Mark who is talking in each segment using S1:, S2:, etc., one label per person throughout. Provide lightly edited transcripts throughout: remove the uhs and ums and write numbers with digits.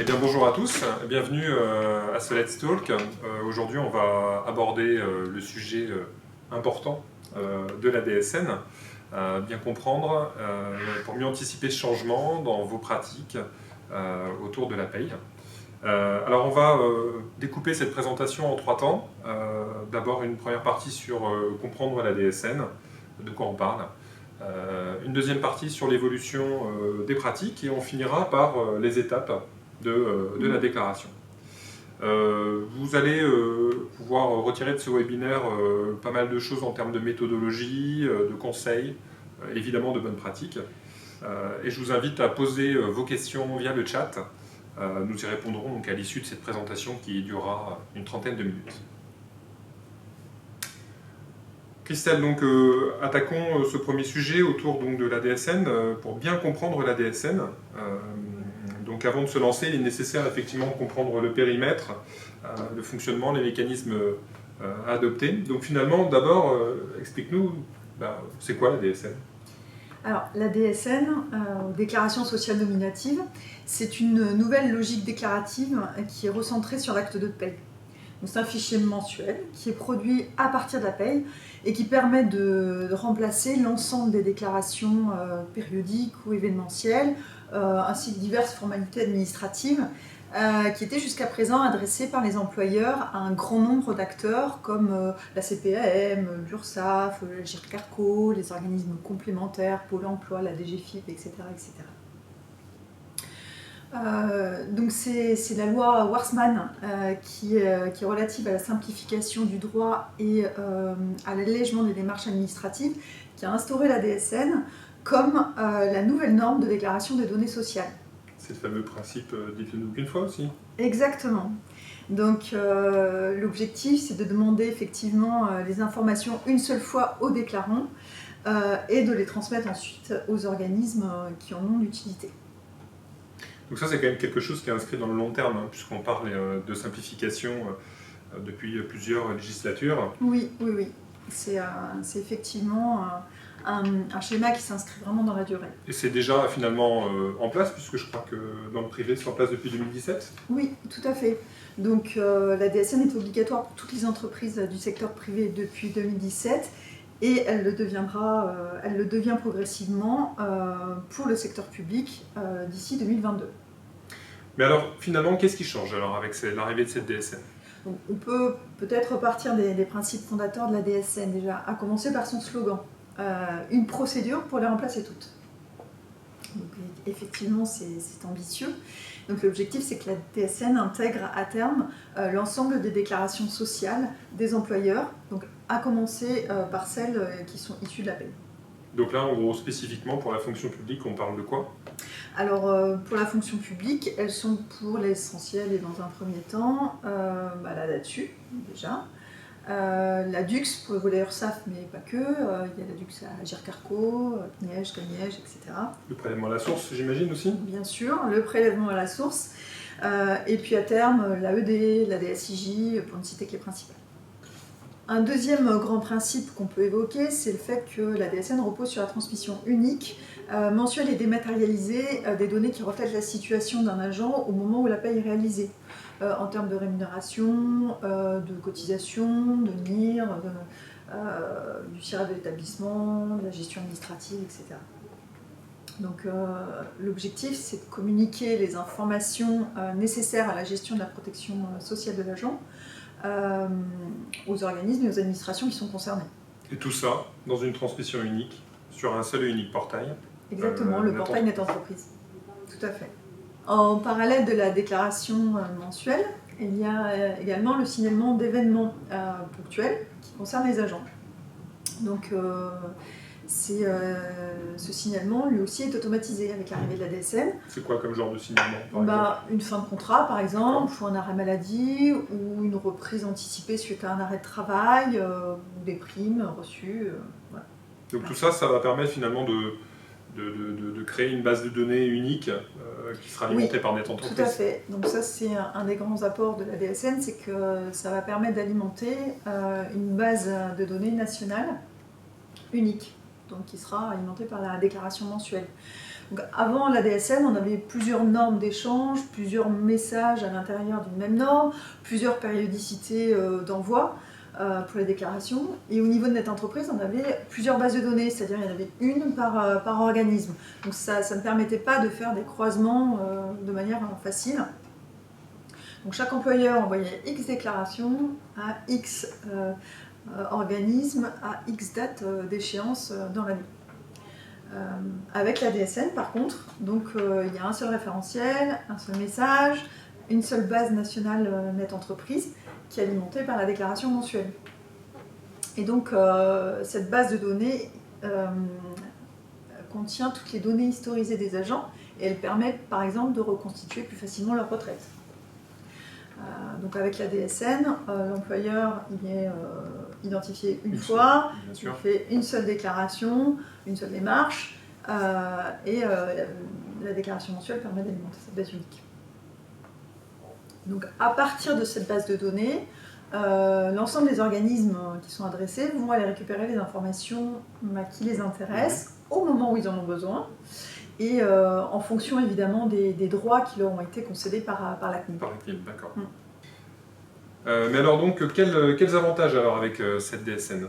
S1: Eh bien, bonjour à tous, bienvenue à ce Let's Talk. Aujourd'hui, on va aborder le sujet important de la DSN, bien comprendre pour mieux anticiper ce changement dans vos pratiques autour de la paye. Alors, on va découper cette présentation en trois temps. D'abord, une première partie sur comprendre la DSN, de quoi on parle. Une deuxième partie sur l'évolution des pratiques et on finira par les étapes de la déclaration. Vous allez pouvoir retirer de ce webinaire pas mal de choses en termes de méthodologie, de conseils, évidemment de bonnes pratiques. Et je vous invite à poser vos questions via le chat. Nous y répondrons donc à l'issue de cette présentation qui durera une trentaine de minutes. Christelle, donc attaquons ce premier sujet autour donc, de la DSN pour bien comprendre la DSN. Donc avant de se lancer, il est nécessaire effectivement de comprendre le périmètre, le fonctionnement, les mécanismes à adopter. Donc finalement, d'abord, explique-nous, c'est quoi la DSN ?
S2: Alors la DSN, déclaration sociale nominative, c'est une nouvelle logique déclarative qui est recentrée sur l'acte de paye. C'est un fichier mensuel qui est produit à partir de la paye et qui permet de remplacer l'ensemble des déclarations périodiques ou événementielles, ainsi que diverses formalités administratives qui étaient jusqu'à présent adressées par les employeurs à un grand nombre d'acteurs comme la CPAM, l'URSSAF, l'Agirc Arrco, les organismes complémentaires, Pôle emploi, la DGFiP, etc. etc. Donc c'est la loi Warsmann qui est relative à la simplification du droit et à l'allègement des démarches administratives qui a instauré la DSN comme la nouvelle norme de déclaration des données sociales.
S1: C'est le fameux principe dites-le-nous qu'une fois aussi.
S2: Exactement. Donc l'objectif c'est de demander effectivement les informations une seule fois aux déclarants et de les transmettre ensuite aux organismes qui en ont l'utilité.
S1: Donc ça, c'est quand même quelque chose qui est inscrit dans le long terme, hein, puisqu'on parle de simplification depuis plusieurs législatures.
S2: Oui. C'est effectivement un schéma qui s'inscrit vraiment dans la durée.
S1: Et c'est déjà finalement en place, puisque je crois que dans le privé, c'est en place depuis 2017 ?
S2: Oui, tout à fait. Donc la DSN est obligatoire pour toutes les entreprises du secteur privé depuis 2017. Et elle le devient progressivement pour le secteur public d'ici 2022.
S1: Mais alors, finalement, qu'est-ce qui change alors avec l'arrivée de cette DSN ?
S2: Donc, on peut peut-être partir des principes fondateurs de la DSN déjà, à commencer par son slogan, une procédure pour les remplacer toutes. Donc, effectivement, c'est ambitieux. Donc, l'objectif, c'est que la DSN intègre à terme l'ensemble des déclarations sociales des employeurs, donc à commencer par celles qui sont issues de la paie.
S1: Donc là, en gros, spécifiquement pour la fonction publique, on parle de quoi ?
S2: Alors, pour la fonction publique, elles sont pour l'essentiel et dans un premier temps la DATU, déjà. La DUX pour le volet URSSAF, mais pas que. Il y a la DUX à Agirc Arrco, CNIEG, CNIEG, etc.
S1: Le prélèvement à la source, j'imagine aussi ?
S2: Bien sûr, le prélèvement à la source. Et puis à terme, l'AED, la DSIJ, pour ne citer que les principales. Un deuxième grand principe qu'on peut évoquer, c'est le fait que la DSN repose sur la transmission unique, mensuelle et dématérialisée des données qui reflètent la situation d'un agent au moment où la paie est réalisée, en termes de rémunération, de cotisation, de NIR, du CIRA de l'établissement, de la gestion administrative, etc. Donc l'objectif, c'est de communiquer les informations nécessaires à la gestion de la protection sociale de l'agent aux organismes et aux administrations qui sont concernées.
S1: Et tout ça dans une transmission unique, sur un seul et unique portail.
S2: Exactement, le portail Net Entreprise. Tout à fait. En parallèle de la déclaration mensuelle, il y a également le signalement d'événements ponctuels qui concernent les agents. Donc ce signalement, lui aussi, est automatisé avec l'arrivée de la DSN.
S1: C'est quoi comme genre de signalement par exemple ?
S2: Une fin de contrat, par exemple, ou un arrêt maladie, ou une reprise anticipée suite à un arrêt de travail, ou des primes reçues. Voilà.
S1: Donc tout ça, ça va permettre finalement de créer une base de données unique qui sera alimentée par Net Entreprise.
S2: Tout à fait. Donc ça, c'est un des grands apports de la DSN, c'est que ça va permettre d'alimenter une base de données nationale unique, donc qui sera alimentée par la déclaration mensuelle. Donc, avant la DSN, on avait plusieurs normes d'échange, plusieurs messages à l'intérieur d'une même norme, plusieurs périodicités d'envoi pour les déclarations. Et au niveau de Net Entreprise, on avait plusieurs bases de données, c'est-à-dire il y en avait une par organisme. Donc ça ne permettait pas de faire des croisements de manière facile. Donc chaque employeur envoyait X déclarations à X organismes à X date d'échéance dans l'année. Avec la DSN, par contre, donc, il y a un seul référentiel, un seul message, une seule base nationale Net Entreprise qui est alimentée par la déclaration mensuelle. Et donc, cette base de données contient toutes les données historisées des agents et elle permet, par exemple, de reconstituer plus facilement leur retraite. Donc avec la DSN, l'employeur il est identifié une fois, il fait une seule déclaration, une seule démarche, et la déclaration mensuelle permet d'alimenter cette base unique. Donc à partir de cette base de données, l'ensemble des organismes qui sont adressés vont aller récupérer les informations qui les intéressent au moment où ils en ont besoin, et en fonction évidemment des droits qui leur ont été concédés par la CNIL.
S1: Par la CNIL, d'accord. Mais alors donc, quels avantages alors avec cette DSN?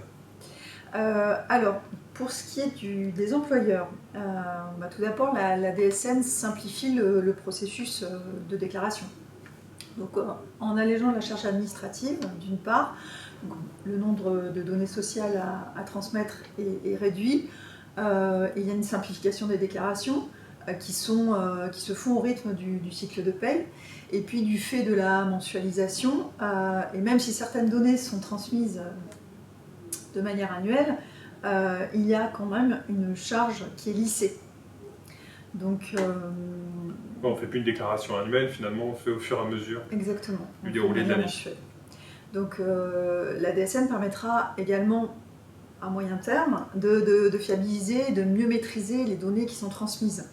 S2: Alors, pour ce qui est des employeurs, tout d'abord la DSN simplifie le processus de déclaration. Donc, en allégeant la charge administrative, d'une part, le nombre de données sociales à transmettre est réduit. Il y a une simplification des déclarations qui se font au rythme du cycle de paye. Et puis du fait de la mensualisation, et même si certaines données sont transmises de manière annuelle, il y a quand même une charge qui est lissée. Donc,
S1: on ne fait plus une déclaration annuelle, finalement, on fait au fur et à mesure.
S2: Exactement.
S1: Du déroulé de l'année.
S2: Donc la DSN permettra également, à moyen terme, de fiabiliser, de mieux maîtriser les données qui sont transmises.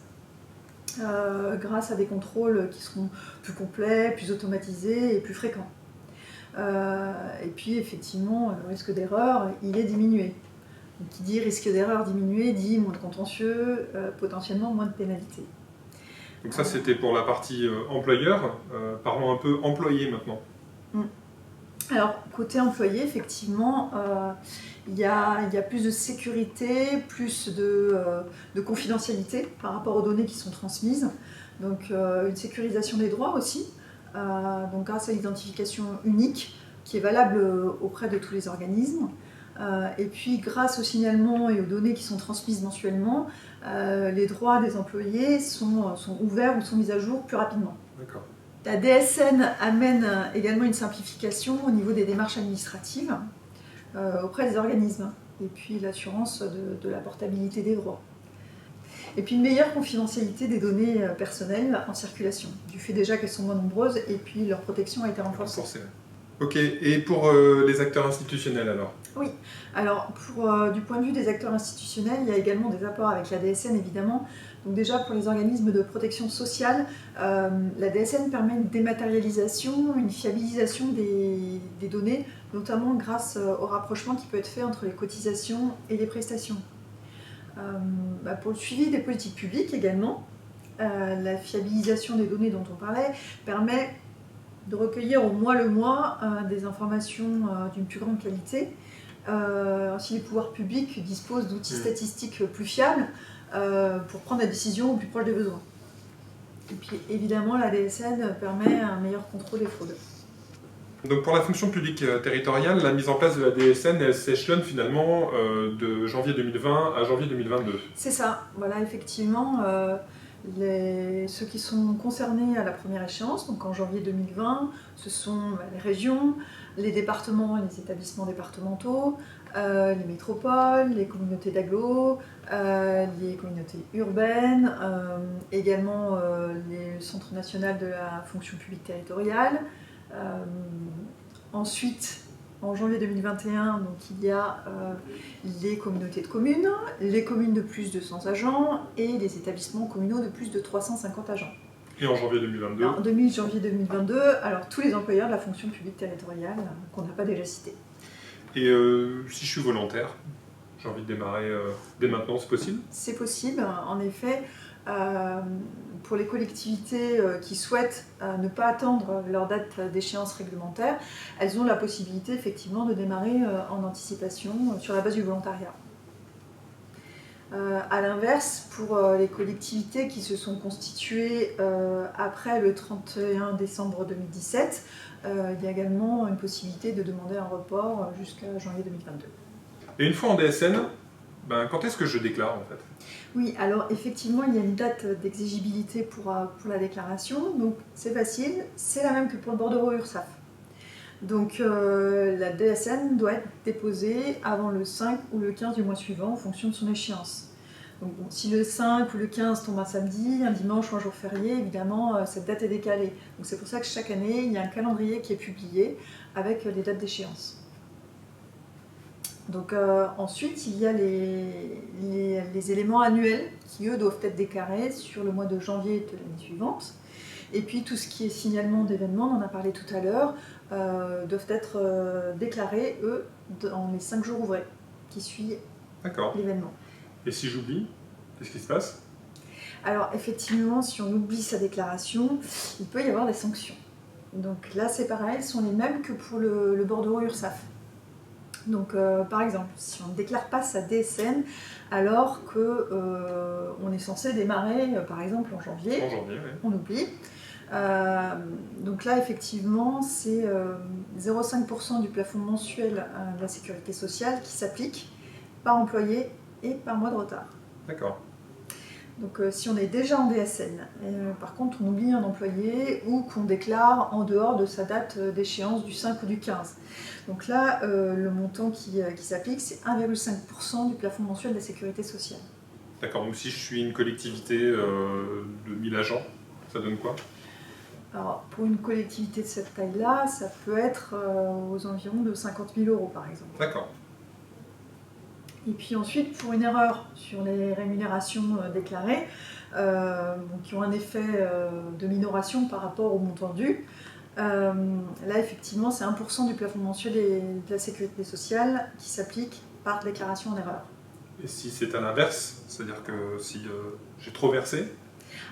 S2: Grâce à des contrôles qui seront plus complets, plus automatisés et plus fréquents. Et puis effectivement, le risque d'erreur, il est diminué. Donc, qui dit risque d'erreur diminué dit moins de contentieux, potentiellement moins de pénalités.
S1: Donc ça c'était pour la partie employeur, parlons un peu employé maintenant.
S2: Alors côté employé, effectivement, il y a plus de sécurité, plus de confidentialité par rapport aux données qui sont transmises. Donc une sécurisation des droits aussi, donc grâce à l'identification unique qui est valable auprès de tous les organismes. Et puis grâce au signalement et aux données qui sont transmises mensuellement, les droits des employés sont ouverts ou sont mis à jour plus rapidement.
S1: D'accord.
S2: La DSN amène également une simplification au niveau des démarches administratives auprès des organismes, et puis l'assurance de la portabilité des droits. Et puis une meilleure confidentialité des données personnelles en circulation, du fait déjà qu'elles sont moins nombreuses, et puis leur protection a été renforcée.
S1: Ok, et pour les acteurs institutionnels alors?
S2: Oui, alors du point de vue des acteurs institutionnels, il y a également des apports avec la DSN évidemment. Donc déjà pour les organismes de protection sociale, la DSN permet une dématérialisation, une fiabilisation des données, notamment grâce au rapprochement qui peut être fait entre les cotisations et les prestations. Pour le suivi des politiques publiques également, la fiabilisation des données dont on parlait permet de recueillir au mois le mois des informations d'une plus grande qualité. Ainsi, les pouvoirs publics disposent d'outils statistiques plus fiables pour prendre la décision au plus proche des besoins. Et puis évidemment, la DSN permet un meilleur contrôle des fraudes.
S1: Donc pour la fonction publique territoriale, la mise en place de la DSN, elle s'échelonne finalement de janvier 2020 à janvier 2022.
S2: C'est ça, voilà, effectivement. Ceux qui sont concernés à la première échéance, donc en janvier 2020, ce sont les régions, les départements et les établissements départementaux, les métropoles, les communautés d'agglo, les communautés urbaines, également le Centre national de la fonction publique territoriale. Ensuite, en janvier 2021, donc, il y a les communautés de communes, les communes de plus de 100 agents et les établissements communaux de plus de 350 agents.
S1: Et en janvier 2022
S2: En janvier 2022, alors tous les employeurs de la fonction publique territoriale qu'on n'a pas déjà cités.
S1: Et si je suis volontaire, j'ai envie de démarrer dès maintenant, c'est possible?
S2: C'est possible, en effet. Pour les collectivités qui souhaitent ne pas attendre leur date d'échéance réglementaire, elles ont la possibilité effectivement de démarrer en anticipation sur la base du volontariat. A l'inverse, pour les collectivités qui se sont constituées après le 31 décembre 2017, il y a également une possibilité de demander un report jusqu'à janvier 2022.
S1: Et une fois en DSN, quand est-ce que je déclare en fait?
S2: Oui, alors effectivement, il y a une date d'exigibilité pour la déclaration, donc c'est facile, c'est la même que pour le bordereau URSSAF. Donc la DSN doit être déposée avant le 5 ou le 15 du mois suivant en fonction de son échéance. Donc bon, si le 5 ou le 15 tombe un samedi, un dimanche ou un jour férié, évidemment cette date est décalée. Donc c'est pour ça que chaque année, il y a un calendrier qui est publié avec les dates d'échéance. Donc ensuite, il y a les éléments annuels qui, eux, doivent être déclarés sur le mois de janvier de l'année suivante. Et puis tout ce qui est signalement d'événements, on en a parlé tout à l'heure, doivent être déclarés, eux, dans les 5 jours ouvrés qui suivent l'événement.
S1: Et si j'oublie, qu'est-ce qui se passe?
S2: Alors effectivement, si on oublie sa déclaration, il peut y avoir des sanctions. Donc là, c'est pareil, elles sont les mêmes que pour le bordereau URSSAF. Donc par exemple, si on ne déclare pas sa DSN alors qu'on est censé démarrer par exemple en janvier,
S1: oui.
S2: On oublie. Donc là effectivement c'est 0,5% du plafond mensuel de la sécurité sociale qui s'applique par employé et par mois de retard.
S1: D'accord.
S2: Donc si on est déjà en DSN, par contre on oublie un employé ou qu'on déclare en dehors de sa date d'échéance du 5 ou du 15. Donc là, le montant qui s'applique, c'est 1,5% du plafond mensuel de la sécurité sociale.
S1: D'accord, donc si je suis une collectivité de 1000 agents, ça donne quoi?
S2: Alors pour une collectivité de cette taille-là, ça peut être aux environs de 50 000 € par exemple.
S1: D'accord.
S2: Et puis ensuite, pour une erreur sur les rémunérations déclarées, qui ont un effet de minoration par rapport au montant dû, là effectivement c'est 1% du plafond mensuel de la sécurité sociale qui s'applique par déclaration en erreur.
S1: Et si c'est à l'inverse, c'est-à-dire que si j'ai trop versé?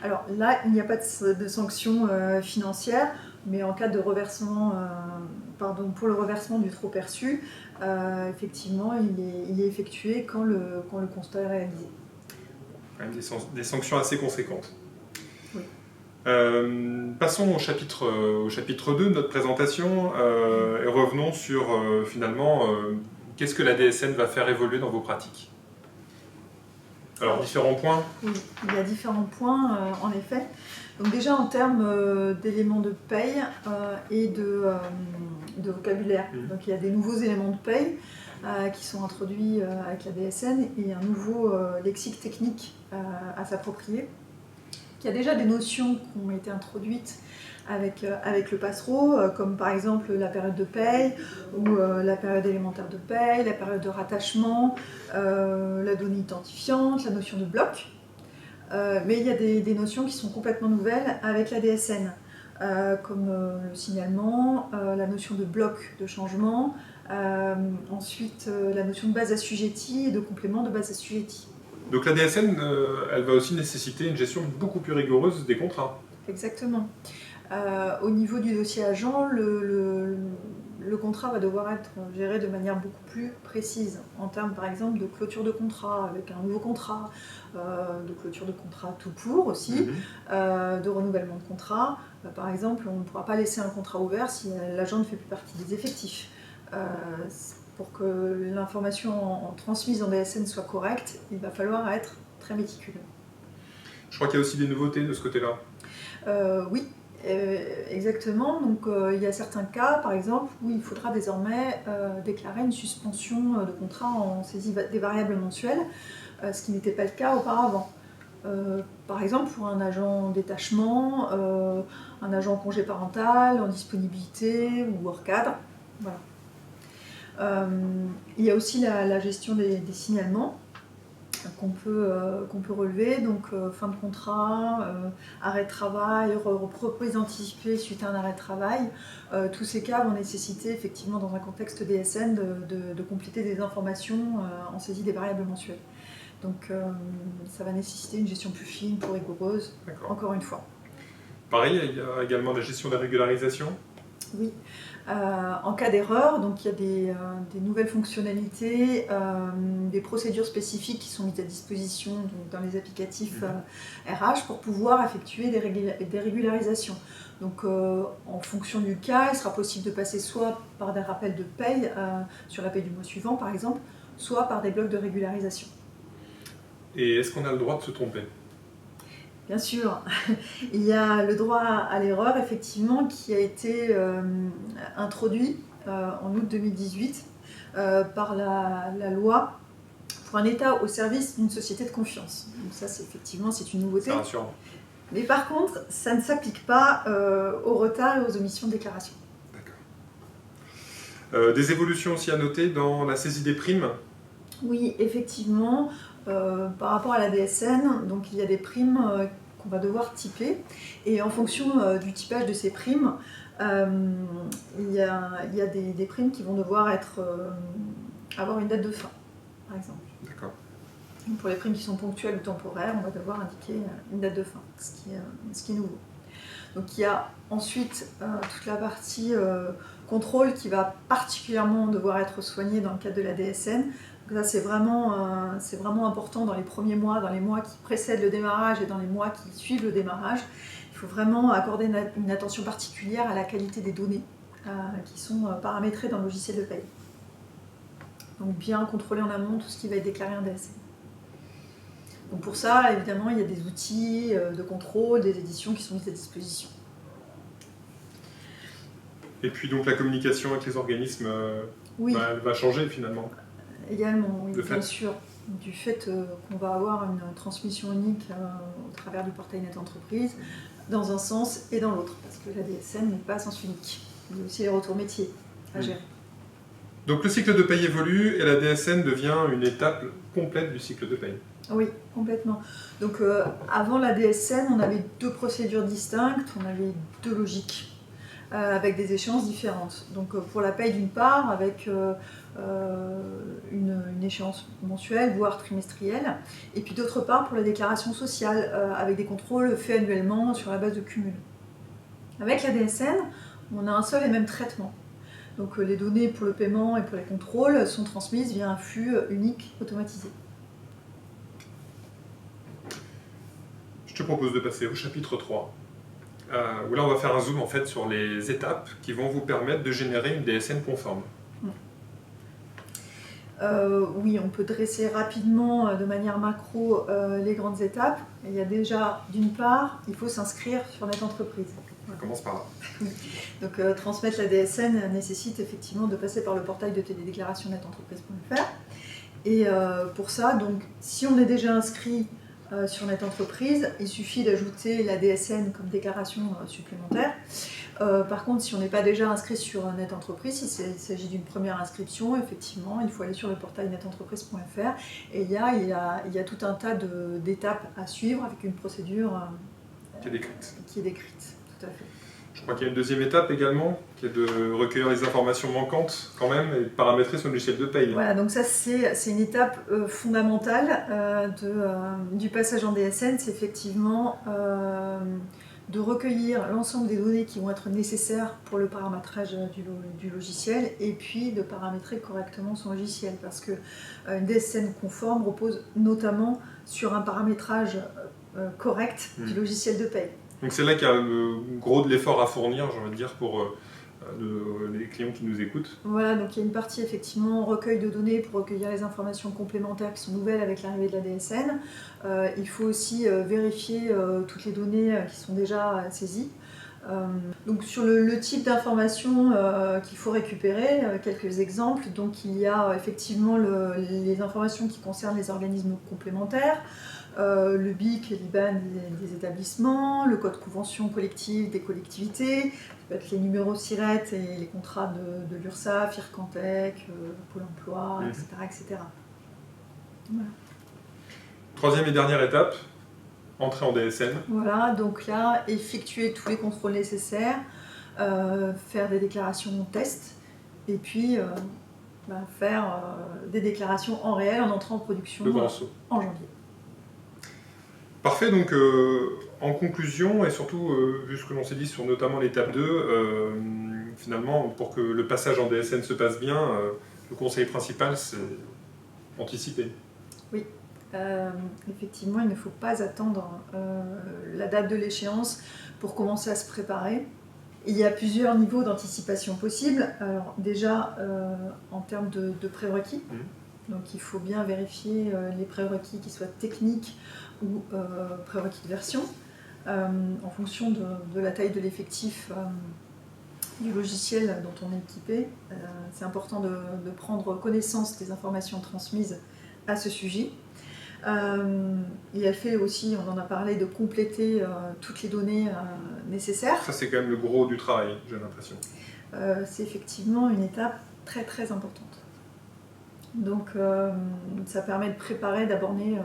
S2: Alors là, il n'y a pas de sanction financière, mais en cas de reversement, pour le reversement du trop perçu, effectivement, il est effectué quand le constat est réalisé.
S1: Quand même des sanctions assez conséquentes.
S2: Oui.
S1: Passons au chapitre 2 de notre présentation et revenons sur finalement qu'est-ce que la DSN va faire évoluer dans vos pratiques. Alors, différents points.
S2: Oui, il y a différents points, en effet. Donc déjà, en termes d'éléments de paye et de vocabulaire. Donc il y a des nouveaux éléments de paye qui sont introduits avec la DSN et un nouveau lexique technique à s'approprier. Il y a déjà des notions qui ont été introduites avec le passereau, comme par exemple la période de paye ou la période élémentaire de paye, la période de rattachement, la donnée identifiante, la notion de bloc. Mais il y a des notions qui sont complètement nouvelles avec la DSN, comme le signalement, la notion de bloc de changement, ensuite la notion de base assujettie et de complément de base assujettie.
S1: Donc la DSN, elle va aussi nécessiter une gestion beaucoup plus rigoureuse des contrats.
S2: Exactement. Au niveau du dossier agent, le contrat va devoir être géré de manière beaucoup plus précise, en termes par exemple de clôture de contrat avec un nouveau contrat, de clôture de contrat tout court aussi, de renouvellement de contrat. Par exemple, on ne pourra pas laisser un contrat ouvert si l'agent ne fait plus partie des effectifs. Pour que l'information transmise en DSN soit correcte, il va falloir être très méticuleux.
S1: Je crois qu'il y a aussi des nouveautés de ce côté-là.
S2: Oui. Exactement, donc il y a certains cas par exemple où il faudra désormais déclarer une suspension de contrat en saisie des variables mensuelles, ce qui n'était pas le cas auparavant. Par exemple pour un agent en détachement, un agent en congé parental, en disponibilité ou hors cadre. Voilà. Il y a aussi la gestion des signalements qu'on peut relever, donc fin de contrat, arrêt de travail, reprise anticipée suite à un arrêt de travail. Tous ces cas vont nécessiter effectivement dans un contexte DSN de compléter des informations en saisie des variables mensuelles. Donc ça va nécessiter une gestion plus fine, plus rigoureuse, encore une fois.
S1: Pareil, il y a également la gestion des régularisations.
S2: Oui. En cas d'erreur, donc il y a des nouvelles fonctionnalités, des procédures spécifiques qui sont mises à disposition donc, dans les applicatifs RH pour pouvoir effectuer des régularisations. Donc en fonction du cas, il sera possible de passer soit par des rappels de paye sur la paye du mois suivant par exemple, soit par des blocs de régularisation.
S1: Et est-ce qu'on a le droit de se tromper ?
S2: Bien sûr, il y a le droit à l'erreur, effectivement, qui a été introduit en août 2018 par la loi pour un État au service d'une société de confiance. Donc ça, c'est une nouveauté.
S1: C'est rassurant.
S2: Mais par contre, ça ne s'applique pas au retard et aux omissions de déclaration.
S1: D'accord. Des évolutions aussi à noter dans la saisie des primes ?
S2: Oui, effectivement. Par rapport à la DSN, donc il y a des primes qu'on va devoir typer et en fonction du typage de ces primes, il y a des primes qui vont devoir avoir une date de fin, par exemple.
S1: D'accord.
S2: Pour les primes qui sont ponctuelles ou temporaires, on va devoir indiquer une date de fin, ce qui est nouveau. Donc il y a ensuite toute la partie contrôle qui va particulièrement devoir être soignée dans le cadre de la DSN. Donc ça c'est vraiment important dans les premiers mois, dans les mois qui précèdent le démarrage et dans les mois qui suivent le démarrage. Il faut vraiment accorder une attention particulière à la qualité des données qui sont paramétrées dans le logiciel de paye. Donc bien contrôler en amont tout ce qui va être déclaré en DSN. Donc pour ça, évidemment, il y a des outils de contrôle, des éditions qui sont mises à disposition.
S1: Et puis donc la communication avec les organismes elle va changer finalement.
S2: Également, oui, bien sûr. Du fait qu'on va avoir une transmission unique au travers du portail Net Entreprise, dans un sens et dans l'autre, parce que la DSN n'est pas à sens unique. Il y a aussi les retours métiers à gérer.
S1: Donc le cycle de paye évolue et la DSN devient une étape complète du cycle de paye.
S2: Oui, complètement. Donc avant la DSN, on avait deux procédures distinctes, on avait deux logiques avec des échéances différentes. Donc pour la paye d'une part, avec une échéance mensuelle, voire trimestrielle, et puis d'autre part pour la déclaration sociale, avec des contrôles faits annuellement sur la base de cumul. Avec la DSN, on a un seul et même traitement. Donc les données pour le paiement et pour les contrôles sont transmises via un flux unique automatisé.
S1: Je te propose de passer au chapitre 3, où là on va faire un zoom en fait sur les étapes qui vont vous permettre de générer une DSN conforme.
S2: Oui, on peut dresser rapidement, de manière macro, les grandes étapes. Il y a déjà, d'une part, il faut s'inscrire sur Net Entreprise.
S1: On commence par là.
S2: Donc transmettre la DSN nécessite effectivement de passer par le portail de télédéclaration netentreprise.fr. Et pour ça, donc, si on est déjà inscrit sur Net Entreprise, il suffit d'ajouter la DSN comme déclaration supplémentaire. Par contre, si on n'est pas déjà inscrit sur Net Entreprise, il s'agit d'une première inscription, effectivement, il faut aller sur le portail netentreprise.fr et il y a tout un tas d'étapes à suivre avec une procédure
S1: qui est décrite.
S2: Tout à fait.
S1: Je crois qu'il y a une deuxième étape également, qui est de recueillir les informations manquantes quand même et de paramétrer son logiciel de paye.
S2: Voilà, donc ça c'est une étape fondamentale du passage en DSN, c'est effectivement de recueillir l'ensemble des données qui vont être nécessaires pour le paramétrage du logiciel et puis de paramétrer correctement son logiciel parce qu'une DSN conforme repose notamment sur un paramétrage correct du logiciel de paye.
S1: Donc c'est là qu'il y a le gros de l'effort à fournir, j'ai envie de dire, pour les clients qui nous écoutent.
S2: Voilà, donc il y a une partie effectivement recueil de données pour recueillir les informations complémentaires qui sont nouvelles avec l'arrivée de la DSN. Il faut aussi vérifier toutes les données qui sont déjà saisies. Donc sur le type d'informations qu'il faut récupérer, quelques exemples. Donc il y a effectivement les informations qui concernent les organismes complémentaires, le BIC et l'IBAN des établissements, le code convention collective des collectivités, ça peut être les numéros SIRET et les contrats de l'URSSAF, IRCANTEC, Pôle emploi, etc. etc. Voilà.
S1: Troisième et dernière étape, entrer en DSN.
S2: Voilà, donc là, effectuer tous les contrôles nécessaires, faire des déclarations test, et puis faire des déclarations en réel en entrant en production
S1: Le grand saut.
S2: en janvier.
S1: Parfait, donc en conclusion, et surtout vu ce que l'on s'est dit sur notamment l'étape 2, finalement, pour que le passage en DSN se passe bien, le conseil principal, c'est anticiper.
S2: Oui, effectivement, il ne faut pas attendre la date de l'échéance pour commencer à se préparer. Il y a plusieurs niveaux d'anticipation possibles. Alors déjà, en termes de prérequis, donc il faut bien vérifier les prérequis qui soient techniques ou prérequis de version, en fonction de la taille de l'effectif du logiciel dont on est équipé. C'est important de prendre connaissance des informations transmises à ce sujet. Il a fait aussi, on en a parlé, de compléter toutes les données nécessaires.
S1: Ça, c'est quand même le gros du travail, j'ai l'impression.
S2: C'est effectivement une étape très très importante. Donc ça permet de préparer, d'aborder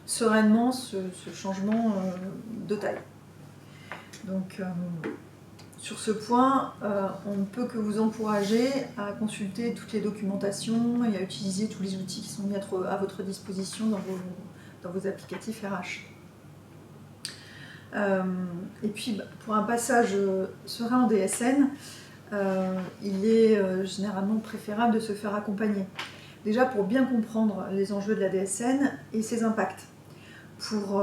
S2: sereinement ce changement de taille. Donc sur ce point, on ne peut que vous encourager à consulter toutes les documentations et à utiliser tous les outils qui sont mis à votre disposition dans vos applicatifs RH. Et puis pour un passage serein en DSN, il est généralement préférable de se faire accompagner. Déjà pour bien comprendre les enjeux de la DSN et ses impacts, pour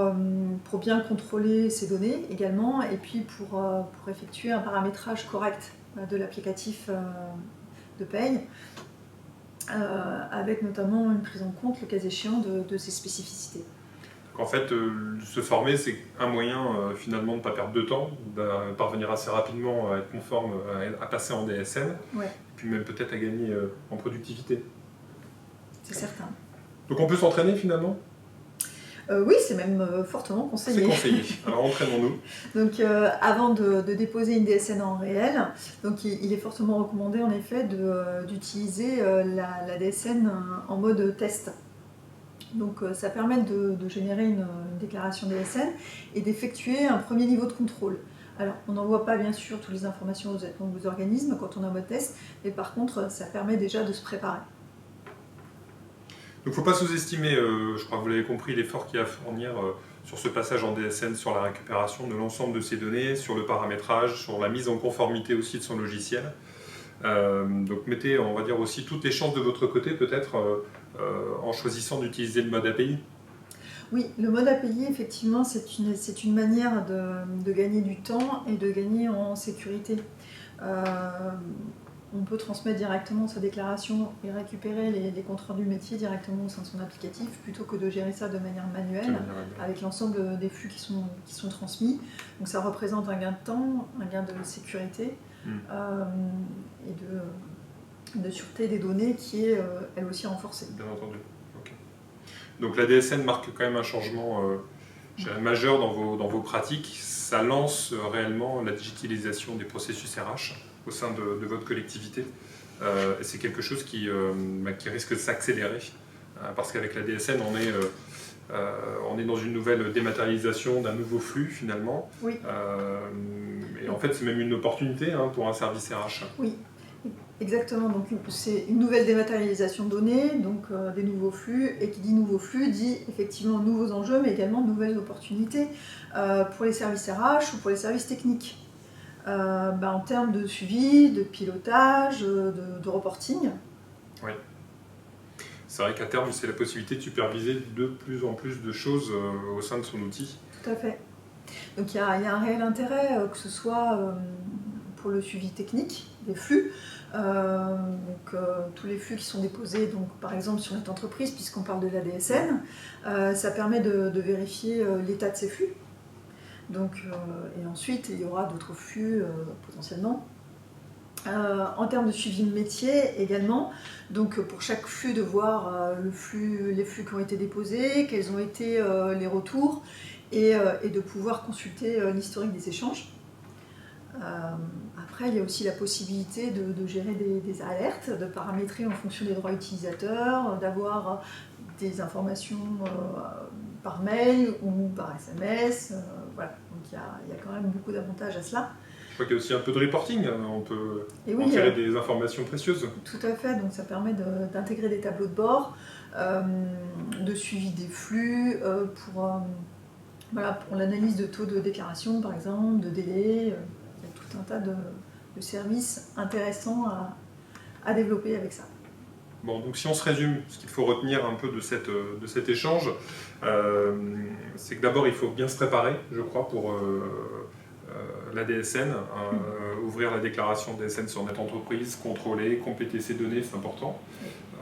S2: bien contrôler ces données également, et puis pour effectuer un paramétrage correct de l'applicatif de paye, avec notamment une prise en compte, le cas échéant, de ses spécificités.
S1: En fait, se former, c'est un moyen finalement de ne pas perdre de temps, de parvenir assez rapidement à être conforme, à passer en DSN,
S2: Ouais.
S1: Et puis même peut-être à gagner en productivité.
S2: C'est certain.
S1: Donc on peut s'entraîner finalement ?
S2: Oui, c'est même fortement conseillé.
S1: C'est conseillé. Alors entraînons-nous.
S2: Donc avant de déposer une DSN en réel, donc il est fortement recommandé en effet d'utiliser la DSN en mode test. Donc ça permet de générer une déclaration DSN et d'effectuer un premier niveau de contrôle. Alors on n'envoie pas bien sûr toutes les informations aux organismes quand on est en mode test, mais par contre ça permet déjà de se préparer.
S1: Donc il ne faut pas sous-estimer, je crois que vous l'avez compris, l'effort qu'il y a à fournir sur ce passage en DSN, sur la récupération de l'ensemble de ces données, sur le paramétrage, sur la mise en conformité aussi de son logiciel. Donc mettez, on va dire aussi, toutes les chances de votre côté peut-être en choisissant d'utiliser le mode API.
S2: Oui, le mode API, effectivement, c'est une manière de gagner du temps et de gagner en sécurité. On peut transmettre directement sa déclaration et récupérer les comptes rendus métiers directement au sein de son applicatif, plutôt que de gérer ça de manière manuelle, avec l'ensemble des flux qui sont transmis. Donc ça représente un gain de temps, un gain de sécurité et de sûreté des données qui est elle aussi renforcée.
S1: Bien entendu. Okay. Donc la DSN marque quand même un changement majeur dans vos pratiques. Ça lance réellement la digitalisation des processus RH au sein de votre collectivité. Et c'est quelque chose qui risque de s'accélérer. Parce qu'avec la DSN, on est dans une nouvelle dématérialisation d'un nouveau flux finalement.
S2: Oui.
S1: Et en fait, c'est même une opportunité pour un service RH.
S2: Oui. Exactement, donc c'est une nouvelle dématérialisation de données, donc des nouveaux flux, et qui dit nouveaux flux dit effectivement nouveaux enjeux, mais également de nouvelles opportunités pour les services RH ou pour les services techniques. En termes de suivi, de pilotage, de reporting.
S1: Oui. C'est vrai qu'à terme, c'est la possibilité de superviser de plus en plus de choses au sein de son outil.
S2: Tout à fait. Donc il y a un réel intérêt, que ce soit pour le suivi technique des flux, tous les flux qui sont déposés, donc, par exemple sur notre entreprise, puisqu'on parle de la DSN, ça permet de vérifier l'état de ces flux. Donc, et ensuite, il y aura d'autres flux potentiellement. En termes de suivi de métier également, donc pour chaque flux de voir les flux qui ont été déposés, quels ont été les retours, et de pouvoir consulter l'historique des échanges. Après, il y a aussi la possibilité de gérer des alertes, de paramétrer en fonction des droits utilisateurs, d'avoir des informations par mail ou par SMS. Voilà. Donc il y a quand même beaucoup d'avantages à cela.
S1: crois qu'il y a aussi un peu de reporting, hein. On peut
S2: Et
S1: en
S2: oui,
S1: tirer des informations précieuses.
S2: tout à fait, donc ça permet d'intégrer des tableaux de bord, de suivi des flux, voilà, pour l'analyse de taux de déclaration par exemple, de délai. Il y a tout un tas de services intéressants à développer avec ça.
S1: Bon, donc si on se résume, ce qu'il faut retenir un peu de cet échange, c'est que d'abord il faut bien se préparer, je crois, pour la DSN, ouvrir la déclaration DSN sur notre entreprise, contrôler, compléter ses données, c'est important.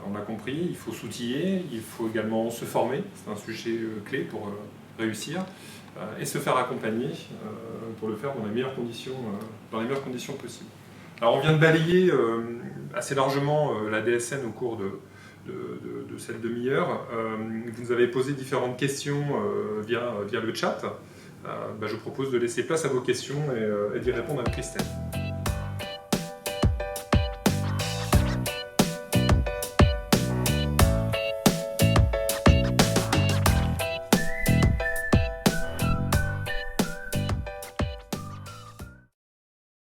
S1: On l'a compris, il faut s'outiller, il faut également se former, c'est un sujet clé pour réussir, et se faire accompagner pour le faire dans les meilleures conditions possibles. Alors on vient de balayer assez largement la DSN au cours de cette demi-heure. Vous nous avez posé différentes questions via le chat. Je propose de laisser place à vos questions et d'y répondre avec Christelle.